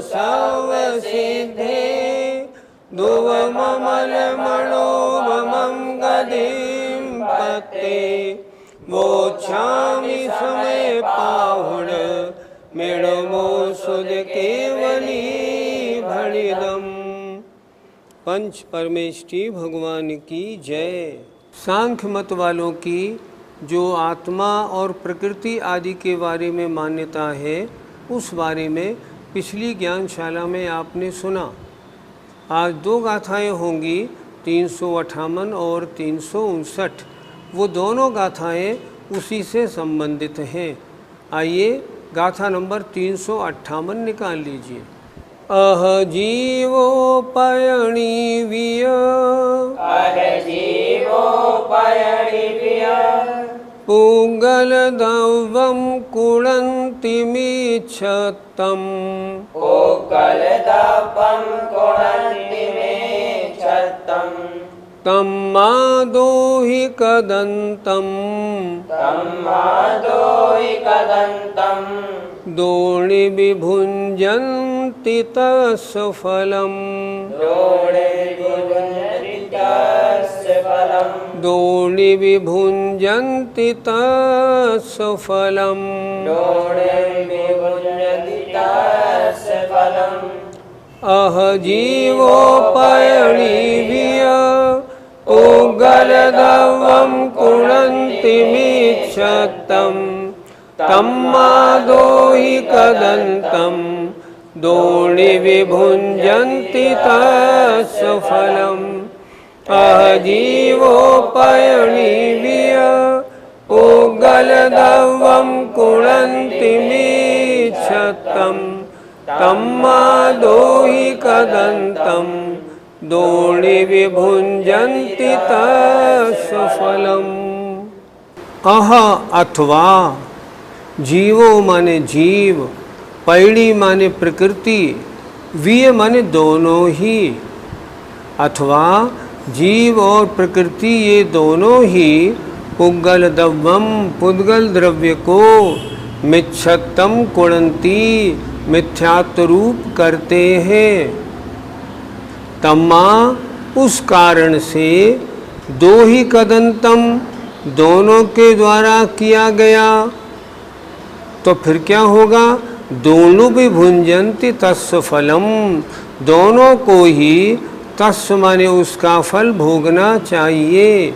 सर्व सिद्धे दुवमल मनोमम गदिम पत्ते मोक्षामि समय पाहुण मेणमो सुद केवली भणिदम। पंच परमेष्टि भगवान की जय। सांख्य मत वालों की जो आत्मा और प्रकृति आदि के बारे में मान्यता है, उस बारे में पिछली ज्ञानशाला में आपने सुना। आज दो गाथाएं होंगी, 358 और 359। वो दोनों गाथाएं उसी से संबंधित हैं। आइए गाथा नंबर 358 निकाल लीजिए। अह जीवोपयणी विय, अह जीवोपयणी विय, पुंगल दवम कुणन्तिमीच्छतम्, पुंगल दवम कुणन्तिमीच्छतम्, तम्मादोहि कदन्तम्, तम्मादोहि कदन्तम्, दोणि विभुञ्जन्ति तस्य फलम्, दोणे विभुञ्जन्ति तस्य फलम्, दोणि विभुञ्जन्ति तस्य फलम्, दोणे विभुञ्जन्ति तस्य फलम्। अह जीवोपयणी विय, पुंगलदवं कुणन्तिमीच्छतम्, तम्मादोहि कदन्तम्, दोणि विभुञ्जन्ति तस्य फलम्। अह जीवोपयणी विय, पुंगलदवं कुणन्तिमीच्छतम्, तम्मादोहि कदन्तम्, दोणि विभुञ्जन्ति तस्य फलम्। अह अथवा, जीवो माने जीव, पैणी माने प्रकृति, विय माने दोनों ही। अथवा जीव और प्रकृति ये दोनों ही पुद्गल दव्वम पुद्गल द्रव्य को मिच्छत्तम कुणंती मिथ्यात्व रूप करते हैं। तम्मा उस कारण से, दो ही कदंतम दोनों के द्वारा किया गया, तो फिर क्या होगा? दोनों भी भुंजंति तस्य फलम, दोनों को ही तस्य माने उसका फल भोगना चाहिए।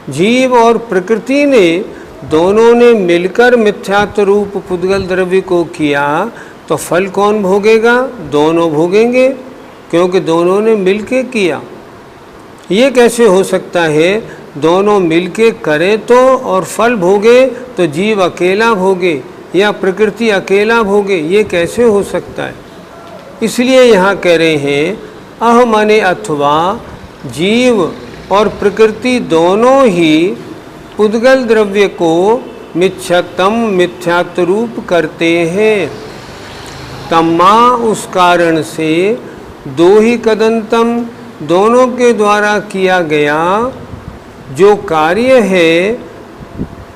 जीव और प्रकृति ने दोनों ने मिलकर मिथ्यात्व रूप पुद्गल द्रव्य को किया, तो फल कौन भोगेगा? दोनों भोगेंगे, क्योंकि दोनों ने मिलके किया। ये कैसे हो सकता है? दोनों मिलके करें तो और फल भोगे, तो जीव अकेला भोगे या प्रकृति अकेला भोगे, ये कैसे हो सकता है? इसलिए यहाँ कह रहे हैं अह माने अथवा, जीव और प्रकृति दोनों ही पुद्गल द्रव्य को मिच्छतम मिथ्यात्व रूप करते हैं। तम्मा उस कारण से, दो ही कदंतम दोनों के द्वारा किया गया जो कार्य है,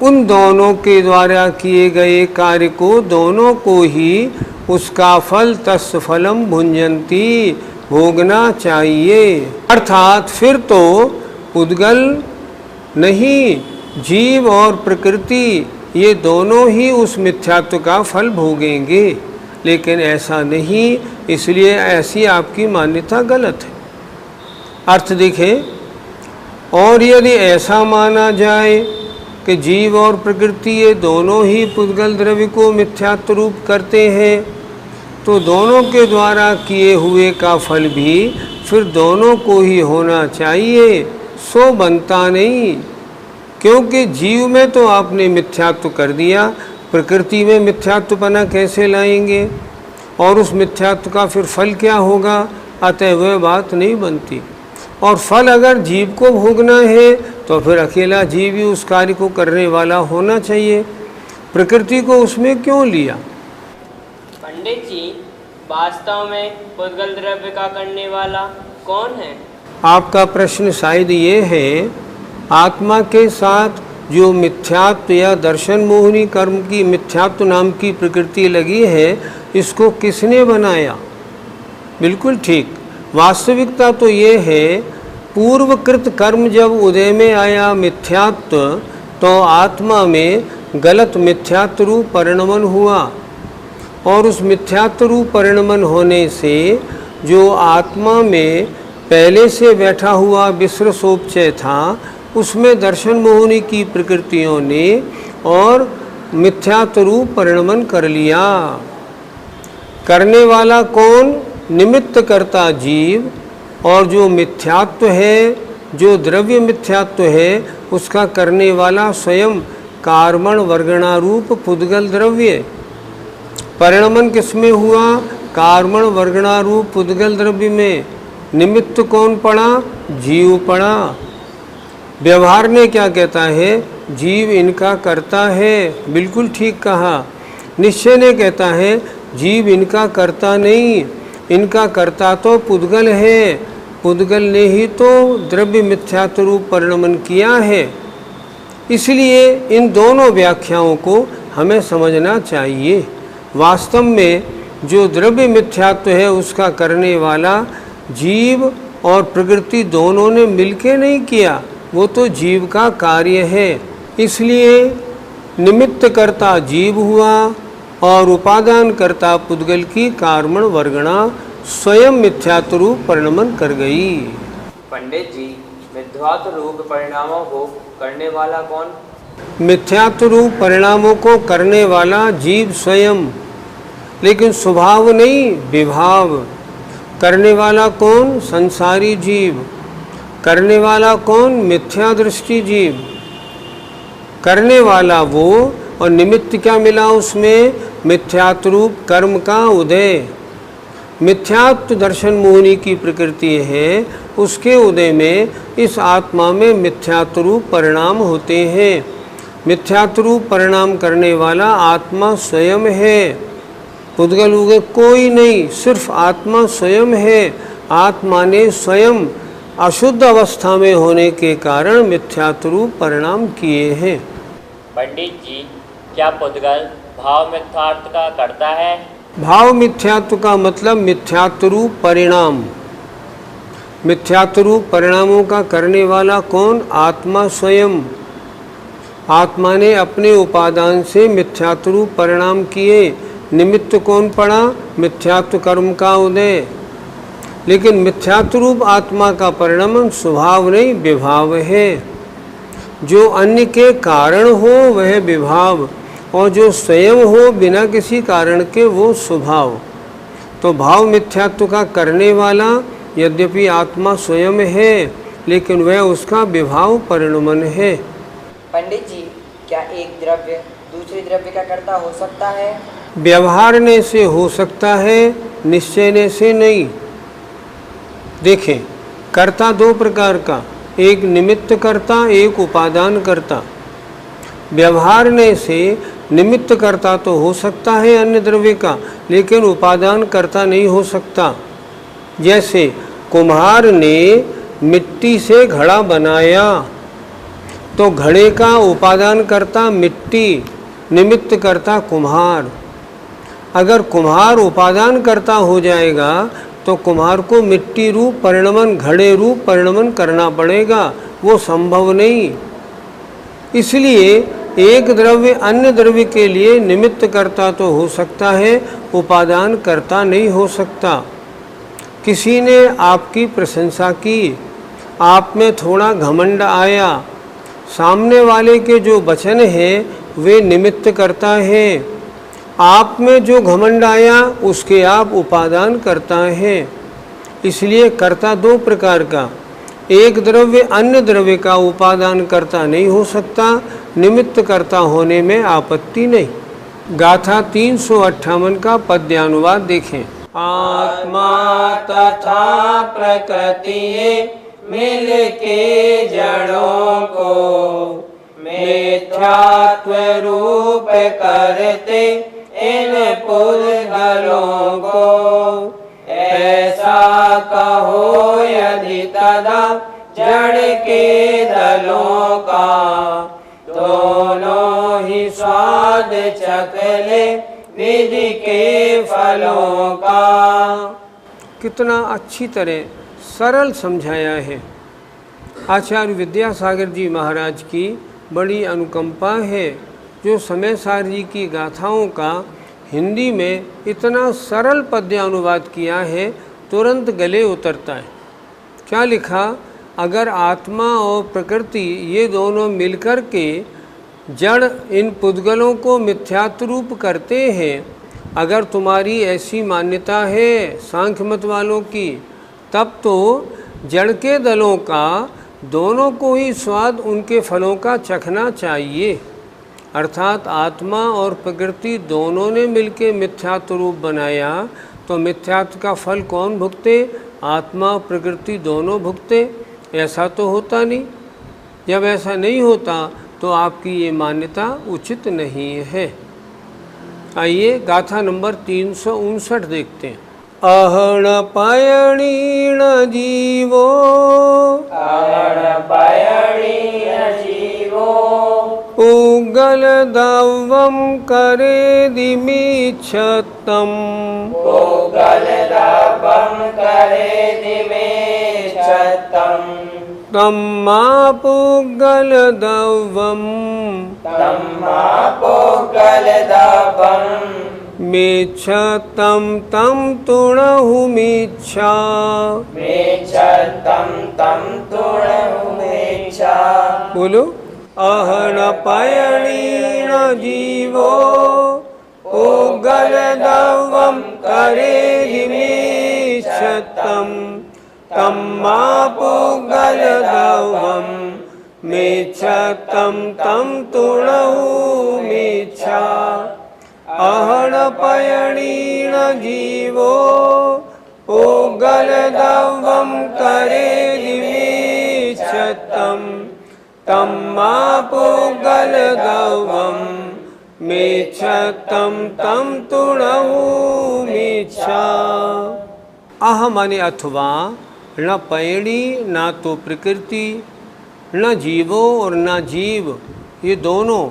उन दोनों के द्वारा किए गए कार्य को दोनों को ही उसका फल तस्य फलम भुंजंती भोगना चाहिए। अर्थात फिर तो पुद्गल नहीं, जीव और प्रकृति ये दोनों ही उस मिथ्यात्व का फल भोगेंगे, लेकिन ऐसा नहीं, इसलिए ऐसी आपकी मान्यता गलत है। अर्थ देखें, और यदि ऐसा माना जाए कि जीव और प्रकृति ये दोनों ही पुद्गल द्रव्य को मिथ्यात्व रूप करते हैं, तो दोनों के द्वारा किए हुए का फल भी फिर दोनों को ही होना चाहिए, सो बनता नहीं। क्योंकि जीव में तो आपने मिथ्यात्व कर दिया, प्रकृति में मिथ्यात्वपना कैसे लाएंगे? और उस मिथ्यात्व का फिर फल क्या होगा? अतः वह बात नहीं बनती। और फल अगर जीव को भोगना है, तो फिर अकेला जीव ही उस कार्य को करने वाला होना चाहिए। प्रकृति को उसमें क्यों लिया? पंडित जी, वास्तव में पुद्गल द्रव्य का करने वाला कौन है? आपका प्रश्न शायद ये है, आत्मा के साथ जो मिथ्यात्व या दर्शन मोहिनी कर्म की मिथ्यात्व नाम की प्रकृति लगी है, इसको किसने बनाया? बिल्कुल ठीक। वास्तविकता तो ये है, पूर्वकृत कर्म जब उदय में आया मिथ्यात्व, तो आत्मा में गलत मिथ्यात्व रूप परिणमन हुआ, और उस मिथ्यात्व रूप परिणमन होने से जो आत्मा में पहले से बैठा हुआ विश्व सोपचय था, उसमें दर्शन मोहिनी की प्रकृतियों ने और मिथ्यात्व रूप परिणमन कर लिया। करने वाला कौन? निमित्त करता जीव, और जो मिथ्यात्व है, जो द्रव्य मिथ्यात्व है, उसका करने वाला स्वयं कार्मण वर्गणारूप पुद्गल द्रव्य। परिणमन किसमें हुआ? कार्मण वर्गणारूप पुद्गल द्रव्य में। निमित्त कौन पड़ा? जीव पड़ा। व्यवहार ने क्या कहता है? जीव इनका करता है। बिल्कुल ठीक कहा। निश्चय ने कहता है जीव इनका करता नहीं, इनका करता तो पुद्गल है, पुद्गल ने ही तो द्रव्य मिथ्यात्व रूप परिणमन किया है। इसलिए इन दोनों व्याख्याओं को हमें समझना चाहिए। वास्तव में जो द्रव्य मिथ्यात्व है, उसका करने वाला जीव और प्रकृति दोनों ने मिलके नहीं किया, वो तो जीव का कार्य है। इसलिए निमित्त करता जीव हुआ और उपादान करता पुद्गल की कार्मण वर्गणा स्वयं मिथ्यात्व रूप परिणमन कर गई। पंडित जी, मिथ्यात्व रूप परिणामों को करने वाला कौन? मिथ्यात्व रूप परिणामों को करने वाला जीव स्वयं, लेकिन स्वभाव नहीं, विभाव। करने वाला कौन? संसारी जीव। करने वाला कौन? मिथ्या दृष्टि जीव। करने वाला वो, और निमित्त क्या मिला उसमें? मिथ्यात्व रूप कर्म का उदय। मिथ्यात्व दर्शन मोहिनी की प्रकृति है, उसके उदय में इस आत्मा में मिथ्यात्व रूप परिणाम होते हैं। मिथ्यात्व रूप परिणाम करने वाला आत्मा स्वयं है, पुद्गल उगे कोई नहीं, सिर्फ आत्मा स्वयं है। आत्मा ने स्वयं अशुद्ध अवस्था में होने के कारण मिथ्यात्व रूप परिणाम किए हैं। पंडित जी, क्या पुद्गल भाव मिथ्यात्व का करता है? भाव मिथ्यात्व का मतलब मिथ्यात्व रूप परिणाम। मिथ्यात्व रूप परिणामों का करने वाला कौन? आत्मा स्वयं। आत्मा ने अपने उपादान से मिथ्यात्व रूप परिणाम किए। निमित्त कौन पड़ा? मिथ्यात्व कर्म का उदय। लेकिन मिथ्यात्व रूप आत्मा का परिणाम स्वभाव नहीं, विभाव है। जो अन्य के कारण हो वह विभाव, और जो स्वयं हो बिना किसी कारण के वो स्वभाव। तो भाव मिथ्यात्व का करने वाला यद्यपि आत्मा स्वयं है, लेकिन वह उसका विभाव परिणमन है। पंडित जी, क्या एक द्रव्य दूसरे द्रव्य का कर्ता हो सकता है? व्यवहारने से हो सकता है, निश्चयने से नहीं। देखें, कर्ता दो प्रकार का, एक निमित्त कर्ता, एक उपादान कर्ता। व्यवहारने से निमित्त कर्ता तो हो सकता है अन्य द्रव्य का, लेकिन उपादान कर्ता नहीं हो सकता। जैसे कुम्हार ने मिट्टी से घड़ा बनाया, तो घड़े का उपादान कर्ता मिट्टी, निमित्त कर्ता कुम्हार। अगर कुम्हार उपादान कर्ता हो जाएगा तो कुम्हार को मिट्टी रूप परिणमन, घड़े रूप परिणमन करना पड़ेगा, वो संभव नहीं। इसलिए एक द्रव्य अन्य द्रव्य के लिए निमित्त कर्ता तो हो सकता है, उपादान कर्ता नहीं हो सकता। किसी ने आपकी प्रशंसा की, आप में थोड़ा घमंड आया, सामने वाले के जो वचन हैं वे निमित्त करता है। आप में जो घमंड आया उसके आप उपादान करता है। इसलिए कर्ता दो प्रकार का, एक द्रव्य अन्य द्रव्य का उपादान कर्ता नहीं हो सकता, निमित्त कर्ता होने में आपत्ति नहीं। गाथा 358 का पद्यानुवाद देखें। आत्मा तथा प्रकृति मिल के जड़ों को मिथ्यात्व रूप करते इन पुद्गलों को। ऐसा कहो यदि तदा जड़ के दलों का, तो बीज के फलों का। कितना अच्छी तरह सरल समझाया है। आचार्य विद्यासागर जी महाराज की बड़ी अनुकंपा है जो समय सार जी की गाथाओं का हिंदी में इतना सरल पद्य अनुवाद किया है, तुरंत गले उतरता है। क्या लिखा, अगर आत्मा और प्रकृति ये दोनों मिलकर के जड़ इन पुद्गलों को मिथ्यात्व रूप करते हैं, अगर तुम्हारी ऐसी मान्यता है सांख्य मत वालों की, तब तो जड़ के दलों का दोनों को ही स्वाद उनके फलों का चखना चाहिए। अर्थात आत्मा और प्रकृति दोनों ने मिलकर मिथ्यात्व रूप बनाया, तो मिथ्यात्व का फल कौन भुगते? आत्मा और प्रकृति दोनों भुगते। ऐसा तो होता नहीं। जब ऐसा नहीं होता तो आपकी ये मान्यता उचित नहीं है। आइए गाथा नंबर 359 देखते हैं। अहण पायणीण जीवो, अहण पायणीन जीवो, पुगल दवम करे दिमीक्षतम, पुगल दवम करे दिमीक्षतम, तम्मा पुगल दवम, तम्मा पुगल दवम, मेच्छतं तं तुणहुमीच्छा, मेच्छतं तं तुणहुमीच्छा। बोलो। अहण पायणीण जीवो, पुगल दवम करे दिमीक्षतं, तम्मा पुगल दवम, मेच्छतं तं तुणहुमीच्छा। अहण पायणीण जीवो, पुगल दवम करे दिमीक्षतं, तम्मा पुगल दवम, मेच्छतं तं तुणहुमीच्छा। अह माने अथवा, न पैणी ना तो प्रकृति, न जीवो और न जीव, ये दोनों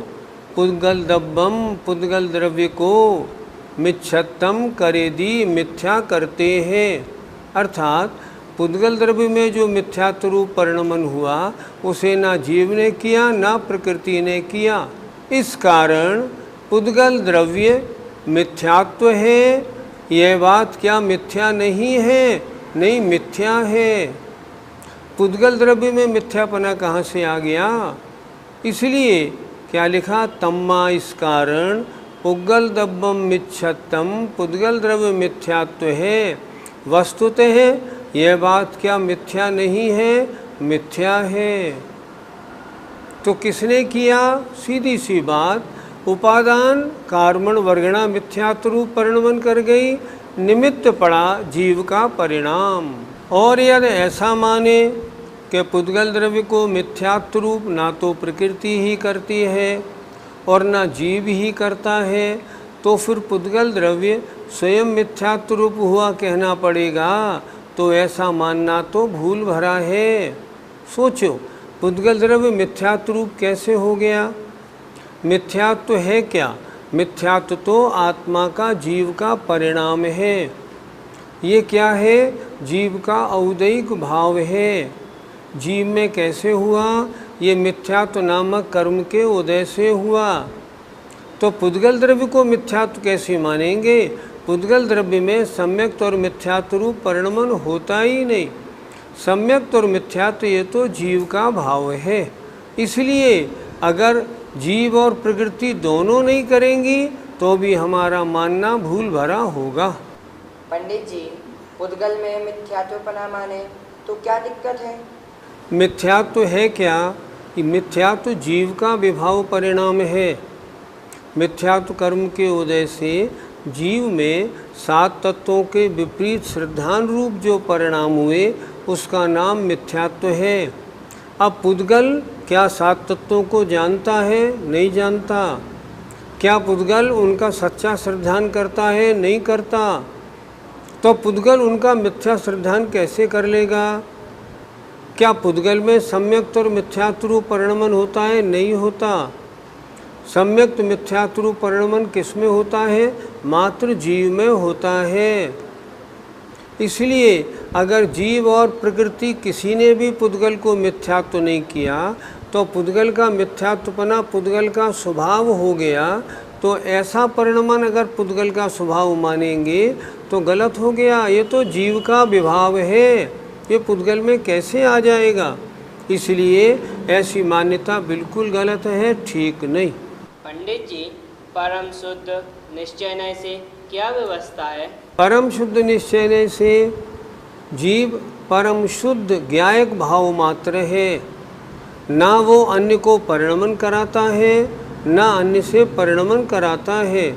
पुद्गल दब्बम पुद्गल द्रव्य को मिच्छत्तम करेदी मिथ्या करते हैं। अर्थात पुद्गल द्रव्य में जो मिथ्यात्व रूप परिणमन हुआ उसे ना जीव ने किया ना प्रकृति ने किया। इस कारण पुद्गल द्रव्य मिथ्यात्व है। यह बात क्या मिथ्या नहीं है? नहीं, मिथ्या है। पुद्गल द्रव्य में मिथ्यापना कहाँ से आ गया? इसलिए क्या लिखा, तम्मा इस कारण पुद्गल दब्बम मिच्छत्तम, पुद्गल द्रव्य मिथ्यात्व है। वस्तुतः यह बात क्या मिथ्या नहीं है? मिथ्या है। तो किसने किया? सीधी सी बात, उपादान कार्मण वर्गणा मिथ्यात्व रूप परिणमन कर गई, निमित्त पड़ा जीव का परिणाम। और यदि ऐसा माने कि पुद्गल द्रव्य को मिथ्यात्व रूप ना तो प्रकृति ही करती है और ना जीव ही करता है, तो फिर पुद्गल द्रव्य स्वयं मिथ्यात्व रूप हुआ कहना पड़ेगा। तो ऐसा मानना तो भूल भरा है। सोचो, पुद्गल द्रव्य मिथ्यात्व रूप कैसे हो गया? मिथ्यात्व है क्या? मिथ्यात्व तो आत्मा का जीव का परिणाम है। ये क्या है? जीव का औदैहिक भाव है। जीव में कैसे हुआ? ये मिथ्यात्व नामक कर्म के उदय से हुआ। तो पुद्गल द्रव्य को मिथ्यात्व कैसे मानेंगे? पुद्गल द्रव्य में सम्यक्त और मिथ्यात्व रूप परिणमन होता ही नहीं। सम्यक्त और मिथ्यात्व ये तो जीव का भाव है। इसलिए अगर जीव और प्रकृति दोनों नहीं करेंगी तो भी हमारा मानना भूल भरा होगा। पंडित जी, पुद्गल में मिथ्यात्वपना माने तो क्या दिक्कत है? मिथ्यात्व है क्या? कि मिथ्यात्व जीव का विभाव परिणाम है। मिथ्यात्व कर्म के उदय से जीव में 7 तत्वों के विपरीत श्रद्धान रूप जो परिणाम हुए उसका नाम मिथ्यात्व है। अब पुद्गल क्या 7 तत्वों को जानता है? नहीं जानता। क्या पुद्गल उनका सच्चा श्रद्धान करता है? नहीं करता। तो पुद्गल उनका मिथ्या श्रद्धान कैसे कर लेगा? क्या पुद्गल में सम्यक्त और मिथ्यात्व रूप परिणमन होता है? नहीं होता। सम्यक्त मिथ्यात्व परिणमन किस में होता है? मात्र जीव में होता है। इसलिए अगर जीव और प्रकृति किसी ने भी पुद्गल को मिथ्यात्व नहीं किया तो पुद्गल का मिथ्यात्वपना पुद्गल का स्वभाव हो गया। तो ऐसा परिणमन अगर पुद्गल का स्वभाव मानेंगे तो गलत हो गया। ये तो जीव का विभाव है, ये पुद्गल में कैसे आ जाएगा? इसलिए ऐसी मान्यता बिल्कुल गलत है, ठीक नहीं। पंडित जी, परम शुद्ध निश्चय से क्या व्यवस्था है? परम शुद्ध निश्चय से जीव परम शुद्ध ज्ञायक भाव मात्र है, ना वो अन्य को परिणमन कराता है ना अन्य से परिणमन कराता है।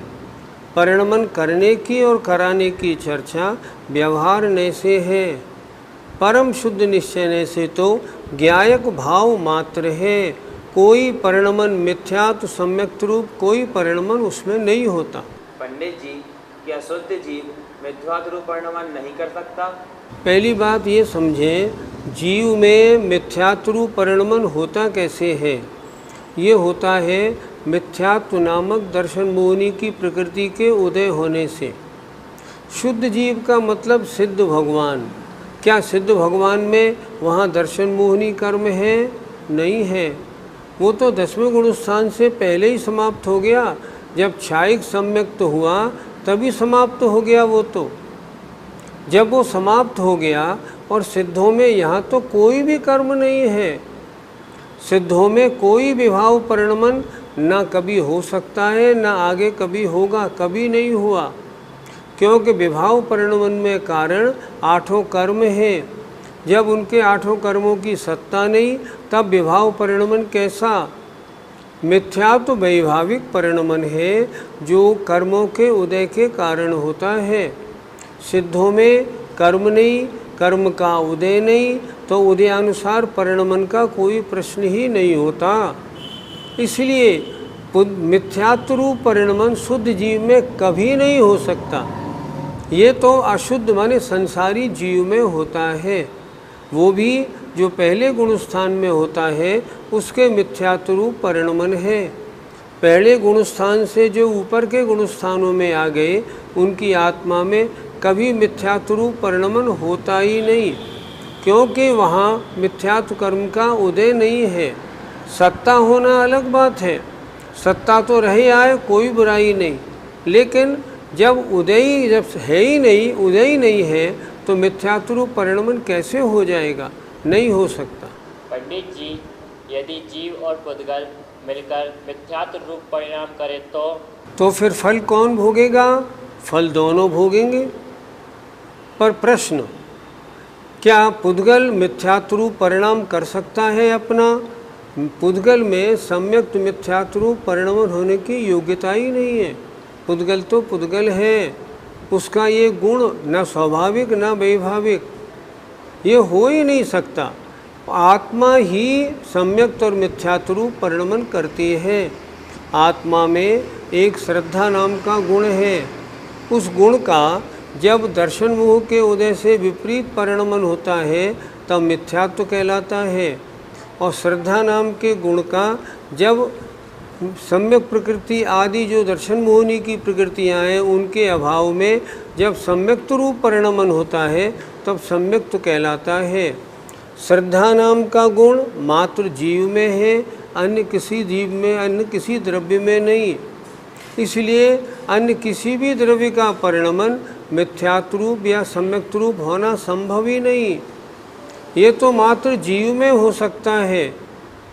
परिणमन करने की और कराने की चर्चा व्यवहार नय से है। परम शुद्ध निश्चय से तो ज्ञायक भाव मात्र है, कोई परिणमन मिथ्यात्व सम्यक्त रूप कोई परिणमन उसमें नहीं होता। पंडित जी, क्या शुद्ध जीव मिथ्यात्व रूप परिणमन नहीं कर सकता? पहली बात ये समझें, जीव में मिथ्यात्व रूप परिणमन होता कैसे है? ये होता है मिथ्यात्व नामक दर्शन मोहिनी की प्रकृति के उदय होने से। शुद्ध जीव का मतलब सिद्ध भगवान। क्या सिद्ध भगवान में वहाँ दर्शन मोहिनी कर्म है? नहीं है, वो तो 10वें गुण स्थान से पहले ही समाप्त हो गया। जब क्षायिक सम्यक्त हुआ तभी समाप्त हो गया। वो तो जब वो समाप्त हो गया और सिद्धों में यहाँ तो कोई भी कर्म नहीं है। सिद्धों में कोई विभाव परिणमन ना कभी हो सकता है ना आगे कभी होगा, कभी नहीं हुआ, क्योंकि विभाव परिणमन में कारण 8 कर्म हैं। जब उनके 8 कर्मों की सत्ता नहीं तब विभाव परिणमन कैसा? मिथ्यात्व वैभाविक परिणमन है जो कर्मों के उदय के कारण होता है। सिद्धों में कर्म नहीं, कर्म का उदय नहीं, तो उदयानुसार परिणमन का कोई प्रश्न ही नहीं होता। इसलिए मिथ्यात्व रूप परिणमन शुद्ध जीव में कभी नहीं हो सकता। ये तो अशुद्ध माने संसारी जीव में होता है, वो भी जो पहले गुण स्थान में होता है उसके मिथ्यात्व रूप परिणमन है। पहले गुण स्थान से जो ऊपर के गुण स्थानों में आ गए उनकी आत्मा में कभी मिथ्यात्व रूप परिणमन होता ही नहीं, क्योंकि वहाँ मिथ्यात्व कर्म का उदय नहीं है। सत्ता होना अलग बात है, सत्ता तो रहे आए कोई बुराई नहीं, लेकिन जब है ही नहीं, उदय ही नहीं है तो मिथ्यात्व रूप परिणमन कैसे हो जाएगा? नहीं हो सकता। पंडित जी, यदि जीव और पुद्गल मिलकर मिथ्यात्व रूप परिणाम करे तो फिर फल कौन भोगेगा? फल दोनों भोगेंगे। पर प्रश्न, क्या पुद्गल मिथ्यात्व रूप परिणाम कर सकता है अपना? पुद्गल में सम्यक्त मिथ्यात्व रूप परिणमन होने की योग्यता ही नहीं है। पुद्गल तो पुद्गल है, उसका ये गुण न स्वाभाविक न वैभाविक, ये हो ही नहीं सकता। आत्मा ही सम्यक्त और मिथ्यात्व रूप परिणमन करती है। आत्मा में एक श्रद्धा नाम का गुण है, उस गुण का जब दर्शन मोह के उदय से विपरीत परिणमन होता है तब मिथ्यात्व कहलाता है। और श्रद्धा नाम के गुण का जब सम्यक प्रकृति आदि जो दर्शन मोहिनी की प्रकृतियाँ हैं उनके अभाव में जब सम्यक्त रूप परिणमन होता है तब सम्यक्त कहलाता है। श्रद्धा नाम का गुण मात्र जीव में है, अन्य किसी जीव में, अन्य किसी द्रव्य में नहीं। इसलिए अन्य किसी भी द्रव्य का परिणमन मिथ्यात्व रूप या सम्यक्त रूप होना संभव ही नहीं। ये तो मात्र जीव में हो सकता है।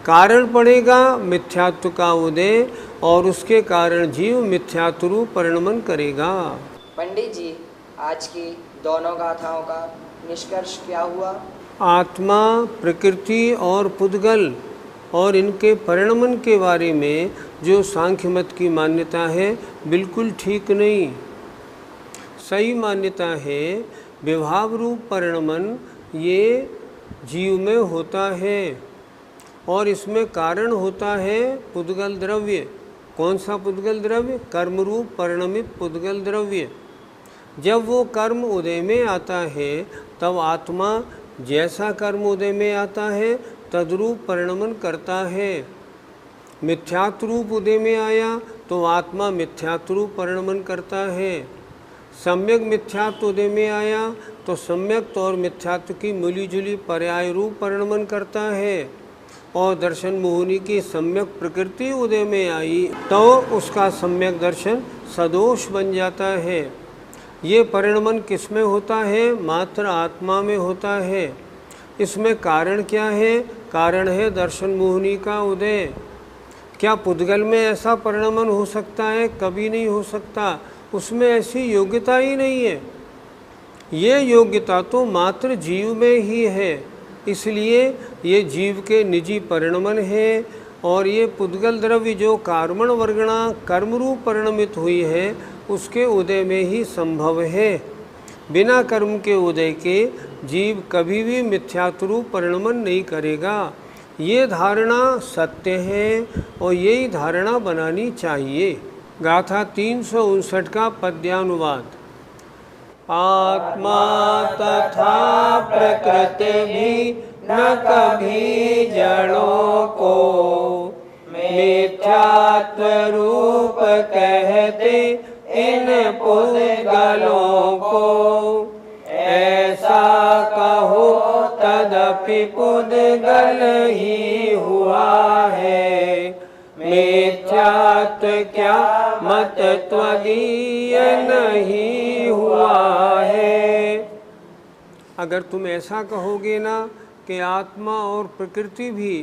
कारण पड़ेगा मिथ्यात्व का उदय और उसके कारण जीव मिथ्यात्व रूप परिणमन करेगा। पंडित जी, आज की दोनों गाथाओं का निष्कर्ष क्या हुआ? आत्मा, प्रकृति और पुद्गल और इनके परिणमन के बारे में जो सांख्य मत की मान्यता है बिल्कुल ठीक नहीं। सही मान्यता है विभाव रूप परिणमन ये जीव में होता है और इसमें कारण होता है पुद्गल द्रव्य। कौन सा पुद्गल द्रव्य? कर्म रूप परिणमित पुद्गल द्रव्य। जब वो कर्म उदय में आता है तब आत्मा जैसा कर्म उदय में आता है तद्रूप परिणमन करता है। मिथ्यात्व रूप उदय में आया तो आत्मा मिथ्यात्व रूप परिणमन करता है। सम्यक मिथ्यात्व उदय में आया तो सम्यक और मिथ्यात्व की मिली जुली पर्याय रूप परिणमन करता है। और दर्शन मोहिनी की सम्यक प्रकृति उदय में आई तो उसका सम्यक दर्शन सदोष बन जाता है। ये परिणमन किस में होता है? मात्र आत्मा में होता है। इसमें कारण क्या है? कारण है दर्शन मोहिनी का उदय। क्या पुद्गल में ऐसा परिणमन हो सकता है? कभी नहीं हो सकता, उसमें ऐसी योग्यता ही नहीं है। ये योग्यता तो मात्र जीव में ही है, इसलिए ये जीव के निजी परिणमन है। और ये पुद्गल द्रव्य जो कर्मण वर्गणा कर्म रूप परिणमित हुई है उसके उदय में ही संभव है। बिना कर्म के उदय के जीव कभी भी मिथ्यात्व रूप परिणमन नहीं करेगा। ये धारणा सत्य है और यही धारणा बनानी चाहिए। गाथा 359 का पद्यानुवाद। आत्मा तथा प्रकृति भी न कभी जड़ों को मिथ्यात्व रूप कहते इन पुद्गलों को। ऐसा कहो तदपि पुद्गल ही हुआ है, मिथ्यात्व क्या मत त्वदीय नहीं हुआ है। अगर तुम ऐसा कहोगे ना कि आत्मा और प्रकृति भी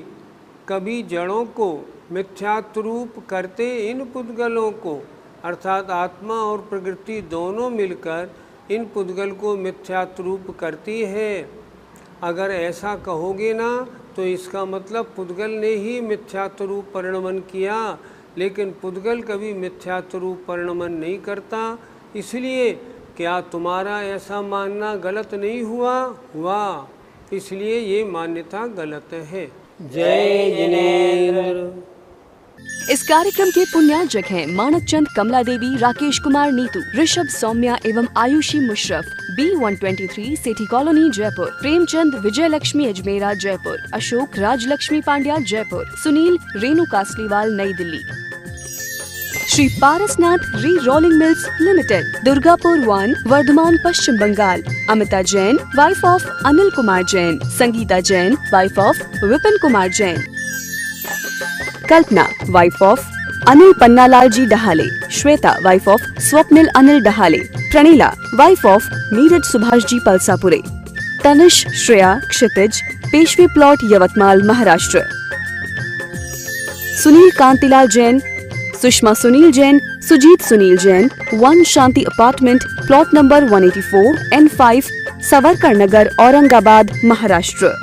कभी जड़ों को मिथ्यात्व रूप करते इन पुद्गलों को, अर्थात आत्मा और प्रकृति दोनों मिलकर इन पुद्गल को मिथ्यात्व रूप करती है। अगर ऐसा कहोगे ना तो इसका मतलब पुद्गल ने ही मिथ्यात्व रूप परिणमन किया, लेकिन पुद्गल कभी मिथ्यात्व रूप परिणमन नहीं करता। इसलिए क्या तुम्हारा ऐसा मानना गलत नहीं हुआ? इसलिए ये मान्यता गलत है। जय जिनेंद्र। इस कार्यक्रम के पुण्यार्जक हैं मानक चंद, कमला देवी, राकेश कुमार नीतू, ऋषभ सौम्या एवं Ayushi Musharraf, B123 city colony Jaipur, Premchand Vijay Lakshmi Ajmera Jaipur, Ashok Rajlakshmi Pandya Jaipur, Sunil Renu Kasliwal Nai Delhi. Shri Parasnath re rolling mills limited, Durgapur 1, Bardhaman Paschim Bangal. Amita Jain wife of Anil Kumar Jain, Sangeeta Jain wife of Vipin Kumar Jain, Kalpana wife of Anil Pannalal ji Dahale, Shweta wife of Swapnil Anil Dahale, Praneela wife of Neeraj Subhash ji Palsapure, Tanish Shreya Kshitij, Peshwe plot Yavatmal Maharashtra. Sunil Kantilal Jain, Sushma Sunil Jain, Sujit Sunil Jain, 1 Shanti apartment, plot number 184 N5, Savarkar Nagar, Aurangabad Maharashtra.